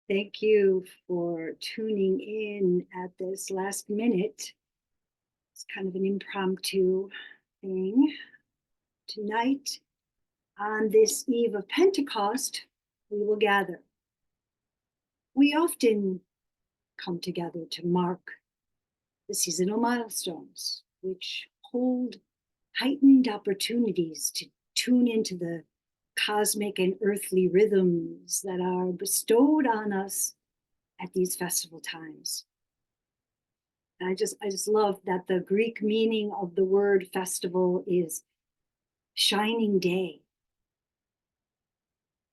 Thank you for tuning in at this last minute. It's kind of an impromptu thing. Tonight, on this eve of Pentecost, we will gather. We often come together to mark the seasonal milestones, which hold heightened opportunities to tune into the cosmic and earthly rhythms that are bestowed on us at these festival times. And I just love that the Greek meaning of the word festival is shining day.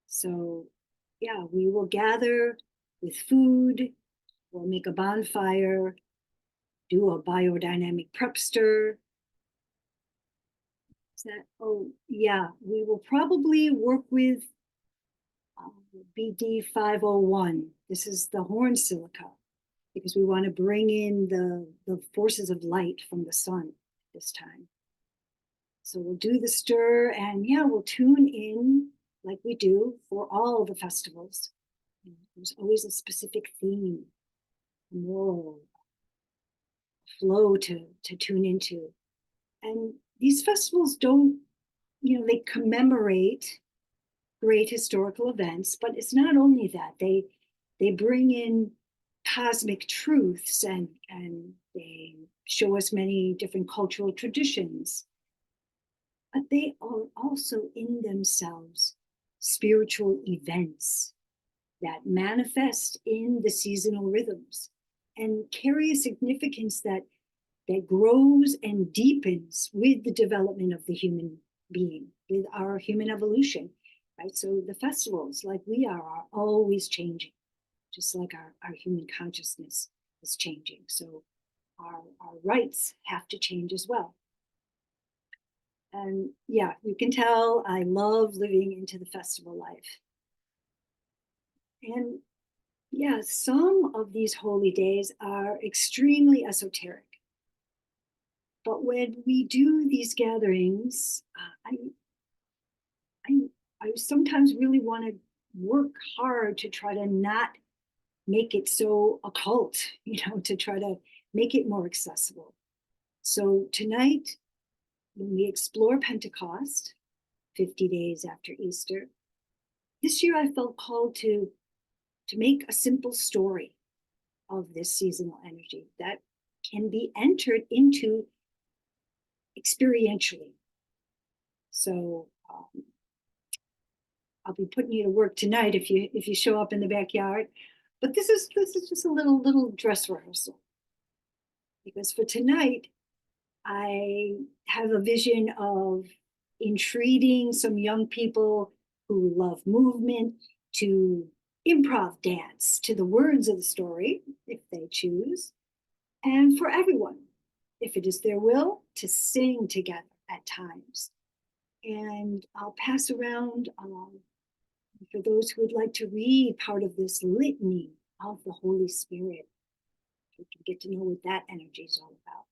So yeah, we will gather with food, we'll make a bonfire, do a biodynamic prep stir. Oh yeah, we will probably work with BD 501. This is the horn silica, because we want to bring in the forces of light from the sun this time. So we'll do the stir, and yeah, we'll tune in like we do for all the festivals. There's always a specific theme, a moral flow to tune into. And these festivals don't, they commemorate great historical events, but it's not only that. They bring in cosmic truths, and they show us many different cultural traditions. But they are also in themselves spiritual events that manifest in the seasonal rhythms and carry a significance that grows and deepens with the development of the human being, with our human evolution, right? So the festivals, like we are always changing, just like our human consciousness is changing. So our rites have to change as well. And yeah, you can tell I love living into the festival life. And yeah, some of these holy days are extremely esoteric. But when we do these gatherings, I sometimes really want to work hard to try to not make it so occult, to try to make it more accessible. So tonight, when we explore Pentecost, 50 days after Easter, this year I felt called to make a simple story of this seasonal energy that can be entered into experientially. So I'll be putting you to work tonight if you show up in the backyard. But this is just a little dress rehearsal, because for tonight I have a vision of entreating some young people who love movement to improv dance to the words of the story, if they choose, and for everyone, if it is their will, to sing together at times. And I'll pass around for those who would like to read part of this litany of the Holy Spirit. You can get to know what that energy is all about,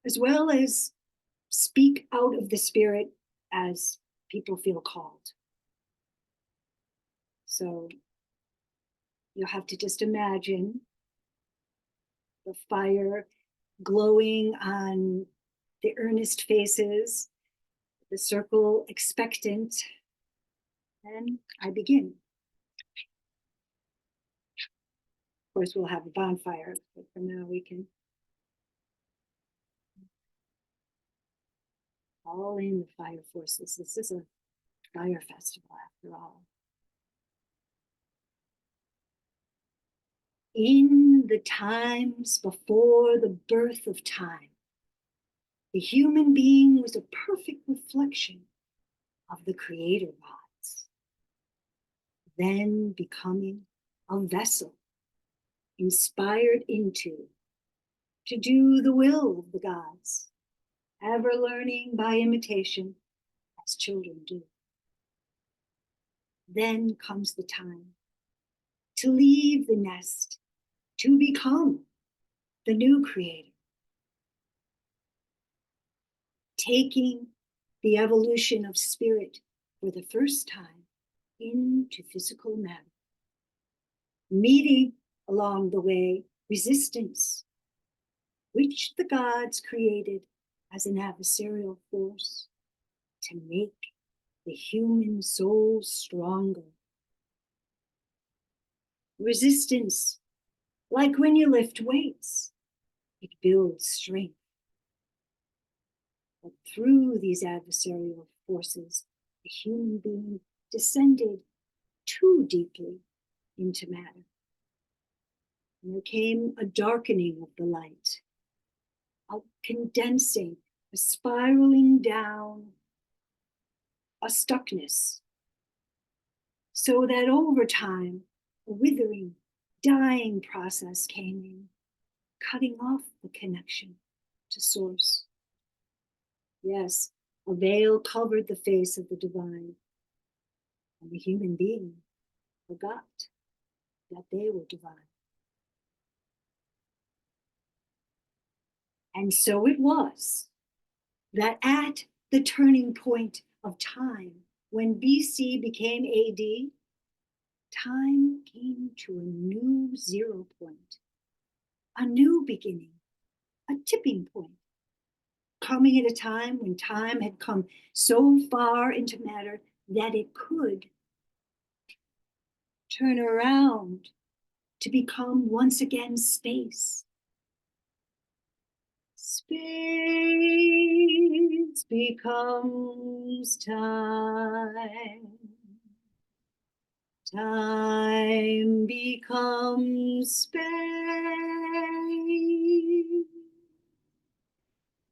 as well as speak out of the Spirit as people feel called. So you'll have to just imagine the fire glowing on the earnest faces, the circle expectant, and I begin. Of course, we'll have a bonfire, but for now we can call in the fire forces. This is a fire festival after all. In the times before the birth of time, the human being was a perfect reflection of the Creator gods, then becoming a vessel inspired into to do the will of the gods, ever learning by imitation as children do. Then comes the time to leave the nest, to become the new creator, taking the evolution of spirit for the first time into physical matter. meeting along the way resistance, which the gods created as an adversarial force to make the human soul stronger. Resistance, like when you lift weights, it builds strength. But through these adversarial forces, the human being descended too deeply into matter. And there came a darkening of the light, a condensing, a spiraling down, a stuckness, so that over time, a withering, dying process came in, cutting off the connection to source. Yes, a veil covered the face of the divine, and the human being forgot that they were divine. And so it was that at the turning point of time, when BC became AD, time came to a new 0 point, a new beginning, a tipping point, coming at a time when time had come so far into matter that it could turn around to become once again space. Space becomes time. Time becomes space.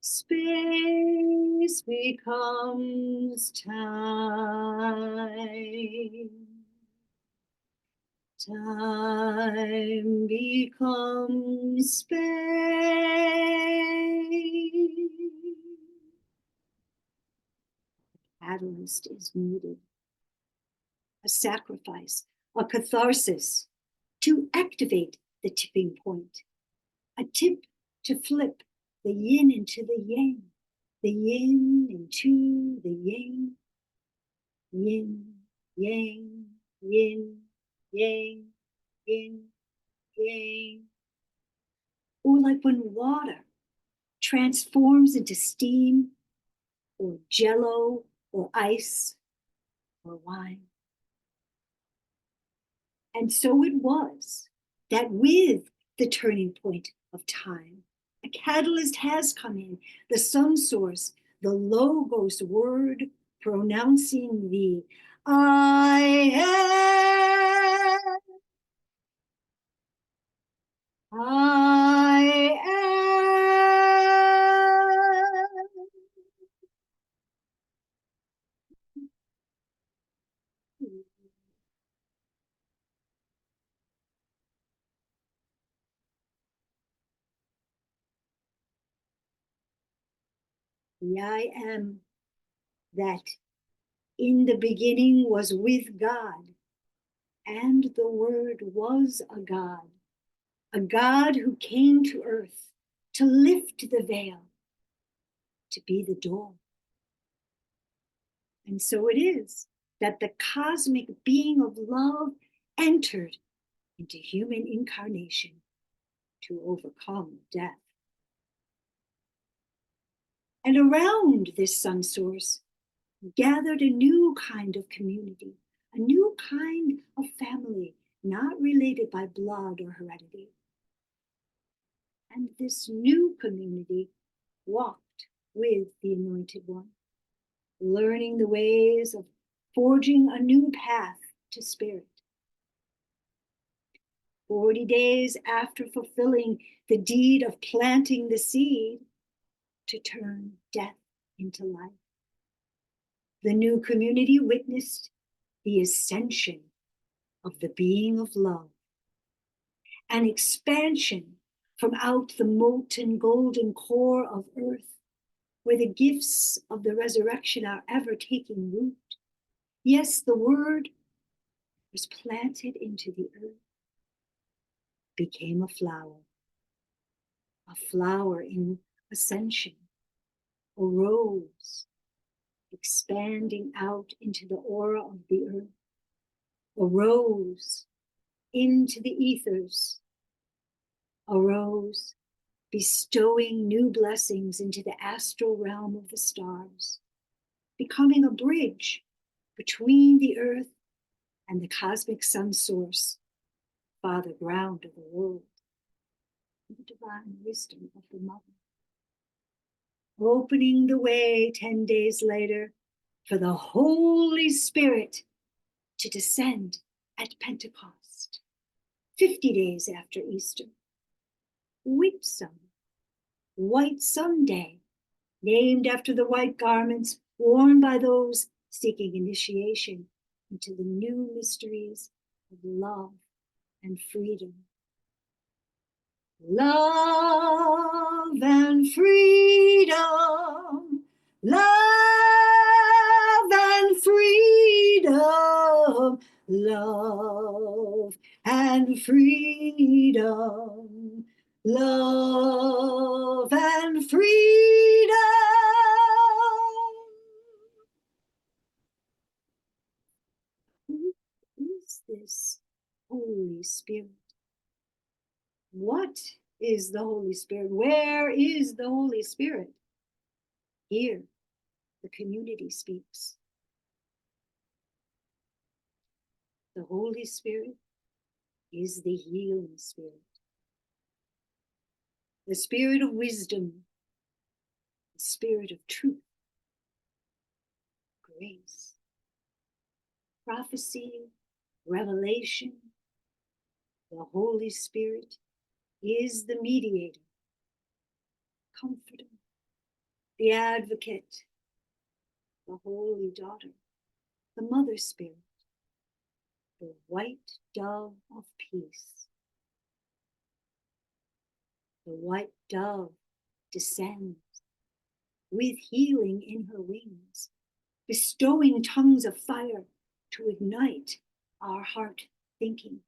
Space becomes time. Time becomes space. Catalyst is needed. A sacrifice, a catharsis to activate the tipping point. A tip to flip the yin into the yang, the yin into the yang, yin, yang, yin, yang, yin, yang. Or like when water transforms into steam, or jello, or ice, or wine. And so it was that with the turning point of time, a catalyst has come in, the sun source, the logos word pronouncing the I am. I am. The I am that in the beginning was with God, and the Word was a God who came to earth to lift the veil, to be the door. And so it is that the cosmic being of love entered into human incarnation to overcome death. And around this sun source gathered a new kind of community, a new kind of family, not related by blood or heredity. And this new community walked with the Anointed One, learning the ways of forging a new path to spirit. 40 days after fulfilling the deed of planting the seed to turn death into life, the new community witnessed the ascension of the being of love, an expansion from out the molten golden core of earth, where the gifts of the resurrection are ever taking root. Yes, the word was planted into the earth, became a flower in ascension, a rose expanding out into the aura of the earth, a rose into the ethers, arose, bestowing new blessings into the astral realm of the stars, becoming a bridge between the earth and the cosmic sun source, father ground of the world, and the divine wisdom of the mother. Opening the way 10 days later for the Holy Spirit to descend at Pentecost, 50 days after Easter. Whitsun, White Sunday, named after the white garments worn by those seeking initiation into the new mysteries of love and freedom. Love and freedom, love and freedom, love and freedom, love and freedom. Who is this Holy Spirit? What is the Holy Spirit? Where is the Holy Spirit? Here, the community speaks. The Holy Spirit is the healing spirit, the spirit of wisdom, the spirit of truth, grace, prophecy, revelation. The Holy Spirit is the mediator, comforter, the advocate, the holy daughter, the mother spirit, the white dove of peace. The white dove descends with healing in her wings, bestowing tongues of fire to ignite our heart thinking,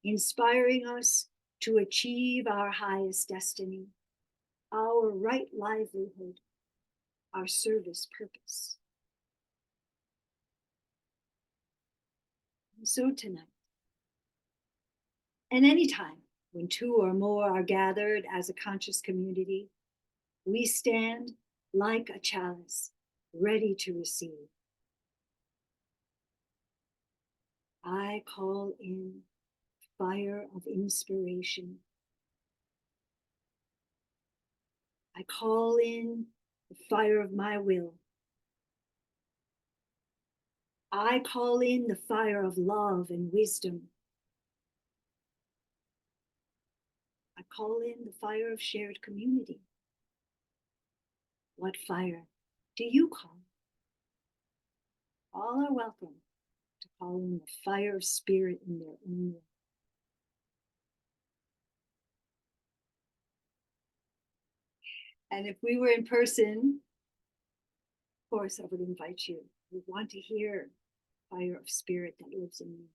inspiring us to achieve our highest destiny, our right livelihood, our service purpose. And so tonight, and anytime when two or more are gathered as a conscious community, we stand like a chalice, ready to receive. I call in fire of inspiration. I call in the fire of my will. I call in the fire of love and wisdom. I call in the fire of shared community. What fire do you call? All are welcome to call in the fire of spirit in their own way. And if we were in person, of course, I would invite you. We want to hear fire of spirit that lives in you.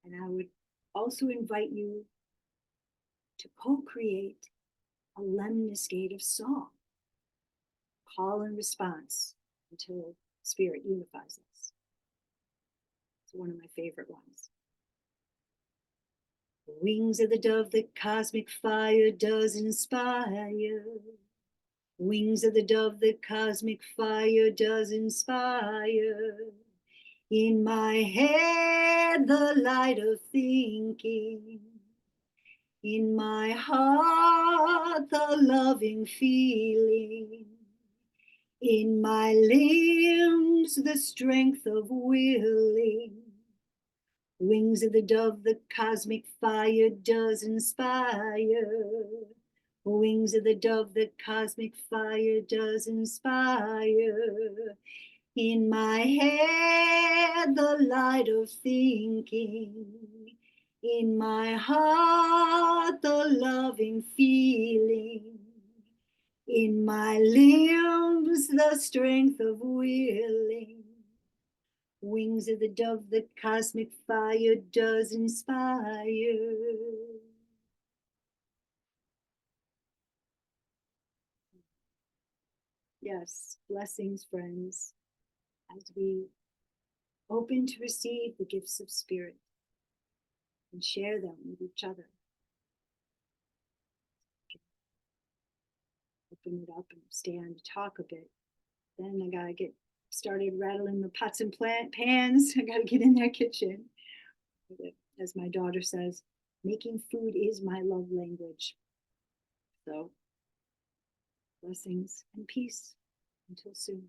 And I would also invite you to co-create a lemniscate of song, call and response until spirit unifies us. It's one of my favorite ones. The wings of the dove, the cosmic fire does inspire. Wings of the dove, the cosmic fire does inspire. In my head, the light of thinking. In my heart, the loving feeling. In my limbs, the strength of willing. Wings of the dove, the cosmic fire does inspire. Wings of the dove, the cosmic fire does inspire. In my head, the light of thinking. In my heart, the loving feeling. In my limbs, the strength of willing. Wings of the dove, the cosmic fire does inspire. Yes, blessings, friends, as we open to receive the gifts of spirit and share them with each other. Open it up and stand, talk a bit. Then I gotta get started rattling the pots and pans. I gotta get in their kitchen. As my daughter says, making food is my love language. So, blessings and peace. Until soon.